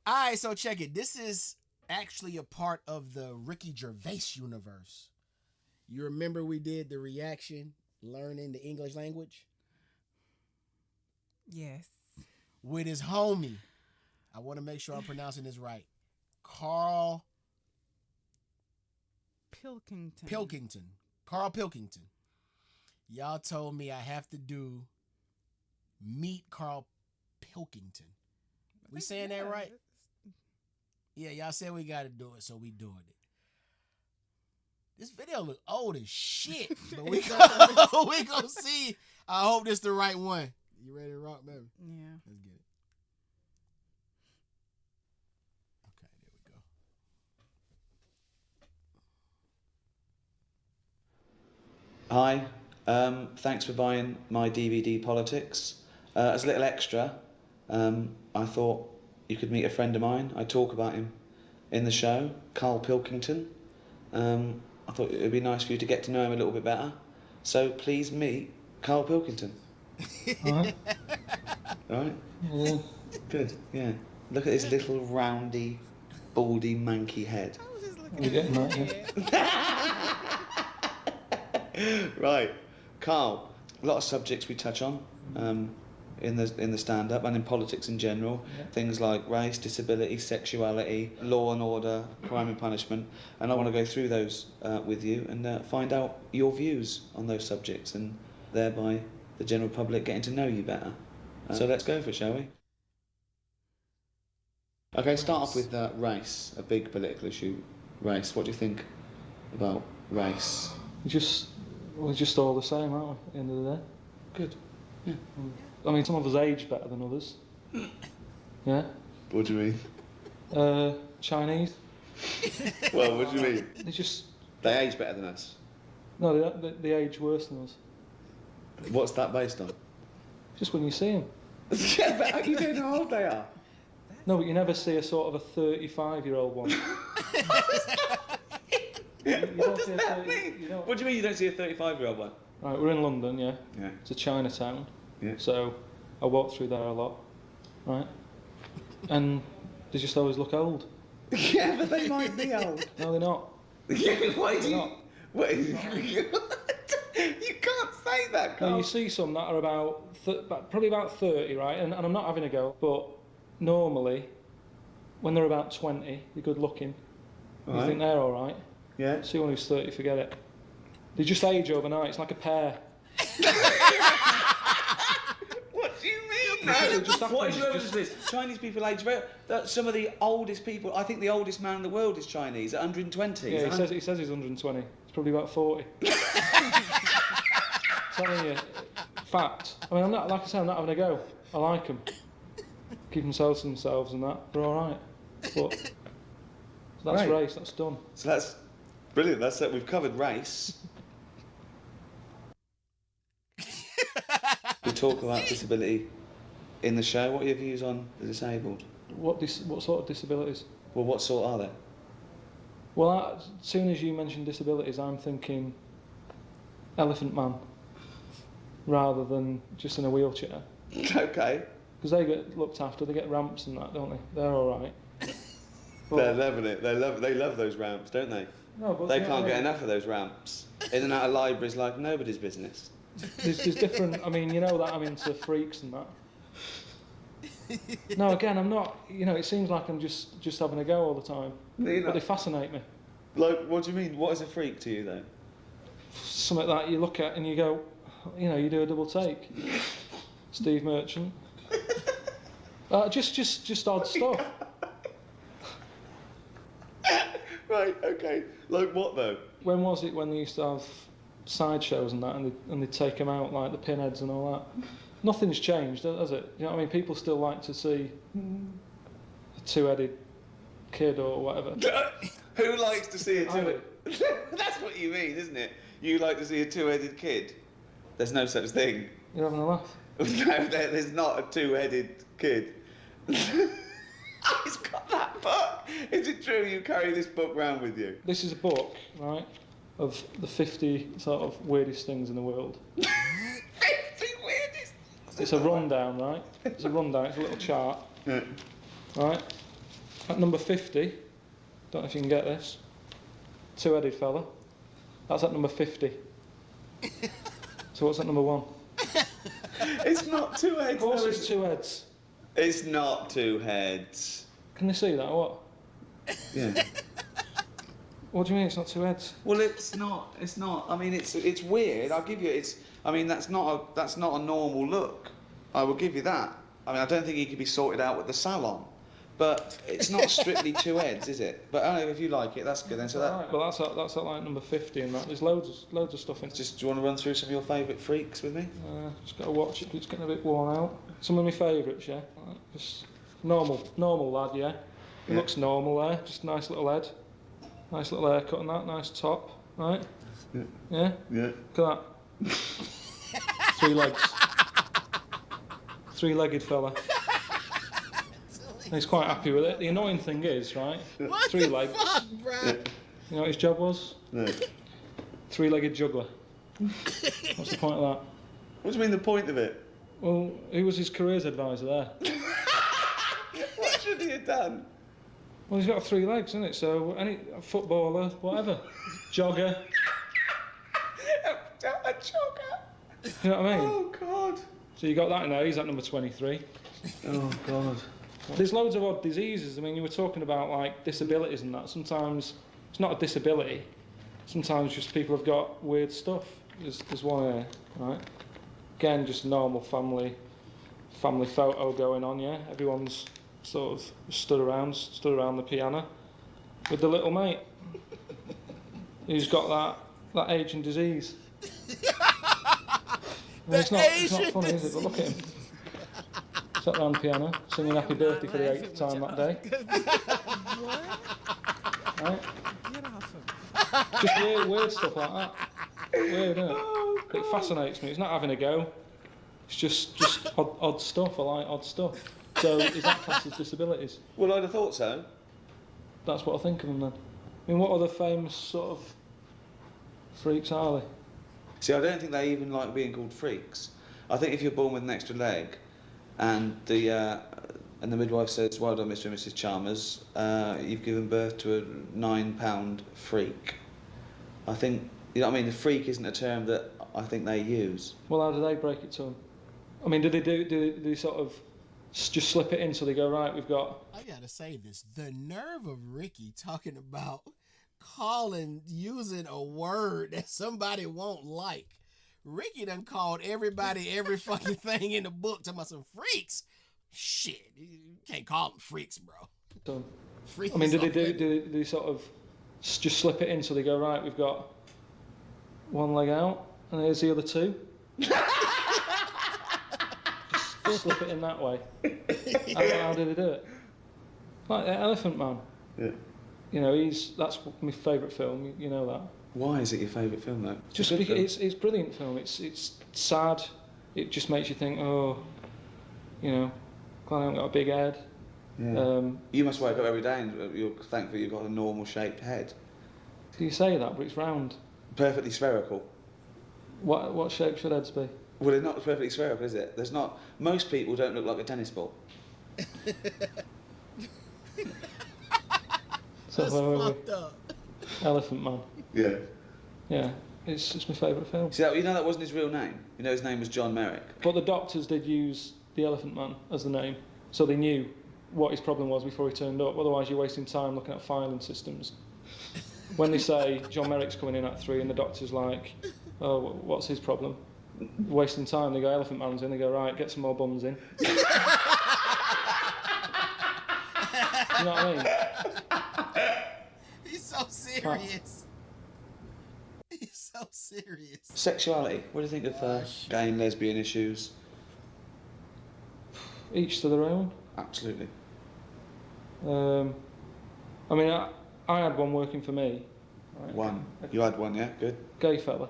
All right, so check it. This is actually a part of the Ricky Gervais universe. You remember we did the reaction learning the English language Yes. with his homie. I want to make sure I'm pronouncing this right. Karl Pilkington. Pilkington. Karl Pilkington. Y'all told me I have to do meet Karl Pilkington. We saying that right? Yeah, y'all said we got to do it, so we doing it. This video look old as shit, but we gonna see. I hope this the right one. You ready to rock, baby? Yeah. Let's get it. Okay, there we go. Hi, thanks for buying my DVD Politics. As a little extra, I thought you could meet a friend of mine. I talk about him in the show, Karl Pilkington. I thought it would be nice for you to get to know him a little bit better. So please meet Karl Pilkington. Alright. Right? Yeah. Good, yeah. Look at his little roundy, baldy, manky head. I was just looking We're at getting his that, head. Right, Karl. A lot of subjects we touch on in the stand-up and in politics in general. Yeah. Things like race, disability, sexuality, law and order, crime and punishment. And I want to go through those with you and find out your views on those subjects, and thereby the general public getting to know you better. So let's go for it, shall we? Okay, start off with race, a big political issue. Race. What do you think about race? We're just all the same, aren't we, at the end of the day? Good. Yeah. I mean, some of us age better than others. Yeah? What do you mean? Chinese. Well, what do you mean? They They age better than us. No, they age worse than us. What's that based on? Just when you see them. Yeah, but you don't know how old they are. No, but you never see a sort of a 35-year-old one. What does that mean? What do you mean you don't see a 35-year-old one? Right, we're in London, yeah. Yeah. It's a Chinatown. Yeah. So I walk through there a lot, right? And they just always look old. Yeah, but they might be old. No, they're not. Yeah, why do They're you... not. Wait, you can't say that, Carl. No, you see some that are probably about 30, right? And I'm not having a go, but normally, when they're about 20, they're good looking. You Right. think they're all right. Yeah. See one who's 30, forget it. They just age overnight. It's like a pear. What do you mean, It just What is happens. your evidence for this? Chinese people age very... Some of the oldest people... I think the oldest man in the world is Chinese, at 120. Yeah, he says he's 120. It's probably about 40. Telling you, fact. I mean, I'm not, like I say, I'm not having a go. I like them. Keep themselves to themselves and that. They're all right. But so that's Right. race. That's done. So that's brilliant. That's it. We've covered race. We talk about disability in the show. What are your views on the disabled? What sort of disabilities? Well, what sort are they? Well, as soon as you mention disabilities, I'm thinking Elephant Man, rather than just in a wheelchair. Okay. Because they get looked after. They get ramps and that, don't they? They're all right. They're loving it. They love those ramps, don't they? No, but They you know can't what I get mean? enough of those ramps. In and out of libraries like nobody's business. There's different. I mean, you know that I'm into freaks and that. No, again, I'm not. You know, it seems like I'm just having a go all the time, but they fascinate me. Like, what do you mean? What is a freak to you, then? Something that you look at and you go, you know, you do a double take. Steve Merchant. Just odd stuff. Right. Okay. Like what though? When was it when they used to have sideshows and that, and they'd take them out like the pinheads and all that? Nothing's changed, has it? You know what I mean? People still like to see a two-headed kid or whatever. Who likes to see a I two? That's what you mean, isn't it? You like to see a two-headed kid. There's no such thing. You're having a laugh. No, there's not a two-headed kid. He's got that book. Is it true you carry this book round with you? This is a book, right, of the 50 sort of weirdest things in the world. 50 weirdest. It's a rundown, right? It's a rundown. It's a little chart, Yeah. right? At number 50, don't know if you can get this, two-headed fella. That's at number 50. So what's at number 1? It's not two heads. Of course it's two heads. It's not two heads. Can they see that or what? Yeah. What do you mean it's not two heads? Well, it's not. It's not. I mean, it's weird. I'll give you. It's. I mean, that's not a normal look. I will give you that. I mean, I don't think he could be sorted out with the salon, but it's not strictly two heads, is it? But I don't know if you like it. That's good. Then so that. Right, well, that's at like number 50 and that. There's loads of stuff in. Just do you want to run through some of your favourite freaks with me? Just got to watch it. It's getting a bit worn out. Some of my favourites, yeah. Just normal lad, yeah. He looks normal there. Just nice little head, nice little haircut and that. Nice top, right? Yeah. Yeah. Yeah. Look at that. 3 legs. 3-legged fella. And he's quite happy with it. The annoying thing is, right? What 3 the legs. fuck, bro? Yeah. You know what his job was? No. 3-legged juggler. What's the point of that? What do you mean the point of it? Well, who was his careers advisor there? What should he have done? Well, he's got 3 legs, isn't it? So any footballer, whatever, jogger. A jogger. You know what I mean? Oh God. So you got that in there. He's at number 23. Oh God. There's loads of odd diseases. I mean, you were talking about like disabilities and that. Sometimes it's not a disability. Sometimes just people have got weird stuff. There's one here, right? Again, just normal family photo going on. Yeah, everyone's sort of stood around the piano with the little mate who's got that aging disease. It's not funny, is it? But look at him. Sat down the piano, singing Happy Birthday for the 8th time that day. Right? Get off him. Just weird stuff like that. Weird, isn't it? It fascinates me. It's not having a go. It's just odd stuff. I like odd stuff. So is that classed as disabilities? Well, I'd have thought so. That's what I think of them then. I mean, what other famous sort of freaks are they? See, I don't think they even like being called freaks. I think if you're born with an extra leg, and the midwife says, "Well done, Mr. and Mrs. Chalmers, you've given birth to a £9 freak." I think, you know what I mean. The freak isn't a term that I think they use. Well, how do they break it to them? I mean, do they sort of just slip it in so they go, right, we've got... I gotta say this. The nerve of Ricky talking about using a word that somebody won't like. Ricky done called everybody every fucking thing in the book talking about some freaks. Shit, you can't call them freaks, bro. So, Freaks I mean, do are they sort of just slip it in so they go, right, we've got one leg out and here's the other 2? Just slip it in that way. How do they do it? Like Elephant Man. Yeah. You know, that's my favourite film. You know that. Why is it your favourite film though? Just because it's a brilliant film. It's sad. It just makes you think, oh, you know, glad I haven't got a big head. Yeah. You must wake up every day and you're thankful you've got a normal shaped head. You say that, but it's round. Perfectly spherical. What shape should heads be? Well, it's not perfectly spherical, is it? There's not. Most people don't look like a tennis ball. That's fucked up. Elephant Man. Yeah. Yeah, it's my favourite film. See, you know that wasn't his real name. You know his name was John Merrick. But the doctors did use the Elephant Man as the name, so they knew what his problem was before he turned up. Otherwise, you're wasting time looking at filing systems. When they say John Merrick's coming in at 3 and the doctor's like, oh, what's his problem? Wasting time. They go, Elephant Man's in. They go, right, get some more bums in. You know what I mean? He's so serious. He's so serious. Sexuality. What do you think of gay and lesbian issues? Each to their own. Absolutely. I mean, I had one working for me. Right? One. You had one, yeah? Good. Gay fella.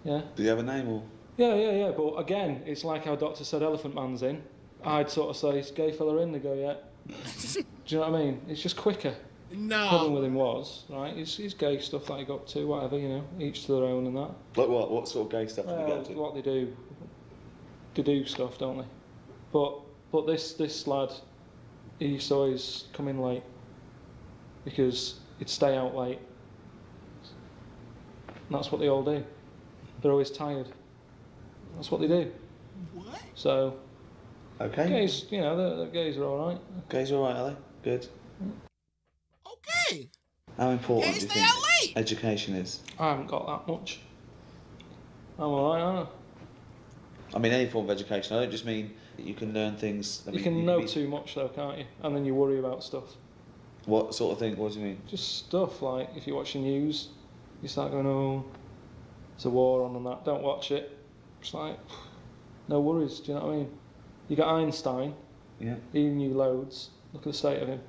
Yeah. Do you have a name or? Yeah. But again, it's like how Doctor said Elephant Man's in. I'd sort of say, is gay fella in? They go, yeah. Do you know what I mean? It's just quicker. No. The problem with him was, right, he's gay stuff that he got to, whatever, you know, each to their own and that. Like what? What sort of gay stuff did you get to? What they do stuff, don't they? But this lad, he used to always come in late because he'd stay out late. And that's what they all do. They're always tired. That's what they do. What? So, Okay. gays, you know, the gays are all right. Gays all right, are they? Good. Okay. How important Gays do you stay think out late. education is? I haven't got that much. I'm all right, aren't I? I mean, any form of education. I don't just mean that you can learn things. I You mean, can know too much though, can't you? And then you worry about stuff. What sort of thing? What do you mean? Just stuff like if you watch the news, you start going, oh, there's a war on and that. Don't watch it. It's like, no worries. Do you know what I mean? You got Einstein. Yeah. He knew loads. Look at the state of him.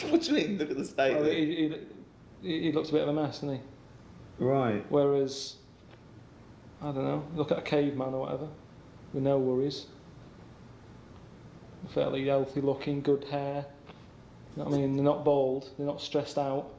What do you mean? Look at the state. Well, of it. he looks a bit of a mess, doesn't he? Right. Whereas, I don't know, look at a caveman or whatever, with no worries. Fairly healthy looking, good hair. You know what I mean? They're not bald, they're not stressed out.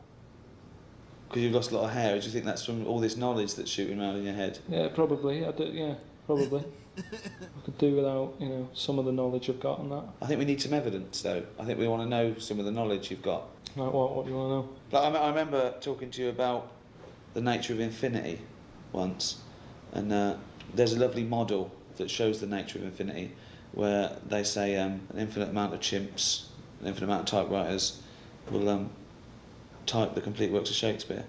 Because you've lost a lot of hair. Do you think that's from all this knowledge that's shooting around in your head? Yeah, probably. Yeah, probably. I could do without, you know, some of the knowledge I've got on that. I think we need some evidence, though. I think we want to know some of the knowledge you've got. Like what? What do you want to know? Like, I remember talking to you about the nature of infinity once, and there's a lovely model that shows the nature of infinity, where they say an infinite amount of chimps, an infinite amount of typewriters will type the complete works of Shakespeare,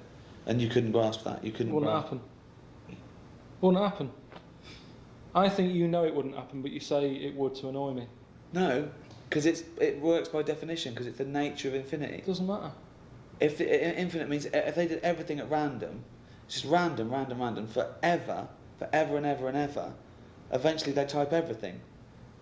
and you couldn't grasp that. You couldn't. Wouldn't happen. Wouldn't happen. I think you know it wouldn't happen, but you say it would to annoy me. No, because it works by definition, because it's the nature of infinity. It doesn't matter. If infinite means if they did everything at random, it's just random, forever and ever and ever, eventually they type everything.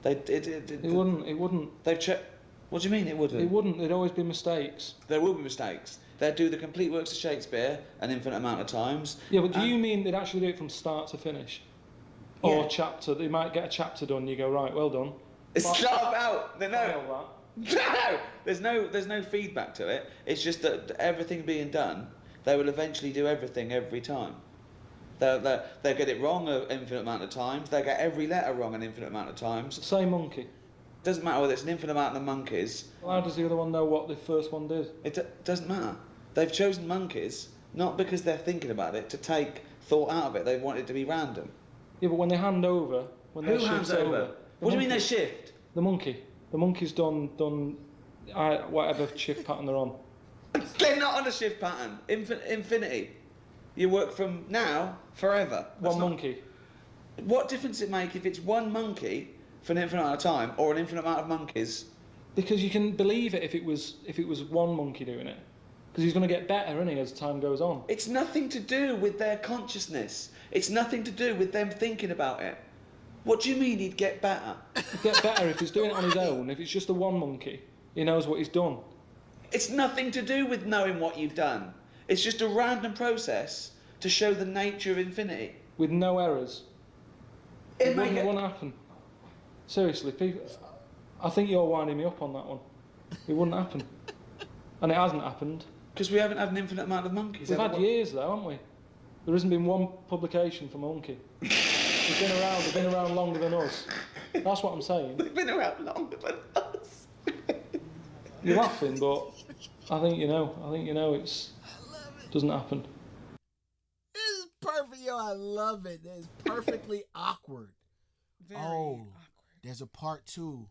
It wouldn't. They've checked. What do you mean it wouldn't? It wouldn't. There'd always be mistakes. There will be mistakes. They'd do the complete works of Shakespeare an infinite amount of times. Yeah, but do you mean they'd actually do it from start to finish? Or Yeah. chapter? They might get a chapter done. You go, right, well done. It's not about. No. File that. No, there's no feedback to it. It's just that everything being done, they will eventually do everything every time. They'll get it wrong an infinite amount of times. They'll get every letter wrong an infinite amount of times. Same monkey. Doesn't matter whether it's an infinite amount of monkeys. Well, how does the other one know what the first one did? It doesn't matter. They've chosen monkeys not because they're thinking about it to take thought out of it. They want it to be random. Yeah, but when they hand over, when Who they hands shift over? What do you mean they shift? The monkey. The monkey's done whatever shift pattern they're on. They're not on a shift pattern. Infinity. You work from now forever. One monkey. What difference does it make if it's one monkey for an infinite amount of time or an infinite amount of monkeys? Because you can believe it if it was one monkey doing it. Because he's going to get better, isn't he, as time goes on. It's nothing to do with their consciousness. It's nothing to do with them thinking about it. What do you mean he'd get better? He'd get better if he's doing it on his own. If it's just the one monkey, he knows what he's done. It's nothing to do with knowing what you've done. It's just a random process to show the nature of infinity. With no errors. It wouldn't happen. Seriously, people, I think you're winding me up on that one. It wouldn't happen. And it hasn't happened. Because we haven't had an infinite amount of monkeys. We've had years though, haven't we? There hasn't been one publication from a monkey. They've been around longer than us. That's what I'm saying. They've been around longer than us. You're laughing, but I think you know it doesn't happen. This is perfect, yo. I love it. It's perfectly awkward. Very awkward. There's a part 2.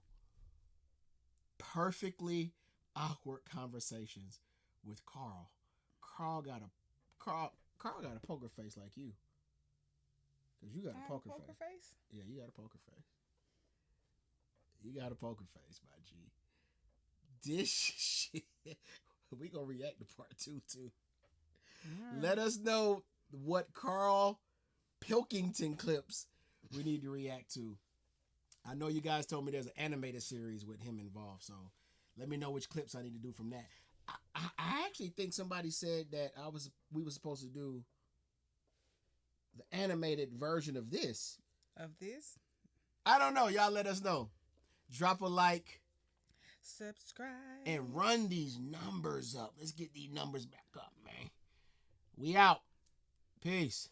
Perfectly awkward conversations with Karl. Karl got a poker face like you. Cause you got a poker face. Yeah, you got a poker face. You got a poker face, my G. This shit. We gonna react to part 2 too. Yeah. Let us know what Karl Pilkington clips we need to react to. I know you guys told me there's an animated series with him involved, so let me know which clips I need to do from that. I actually think somebody said that we were supposed to do the animated version of this. Of this? I don't know. Y'all let us know. Drop a like. Subscribe. And run these numbers up. Let's get these numbers back up, man. We out. Peace.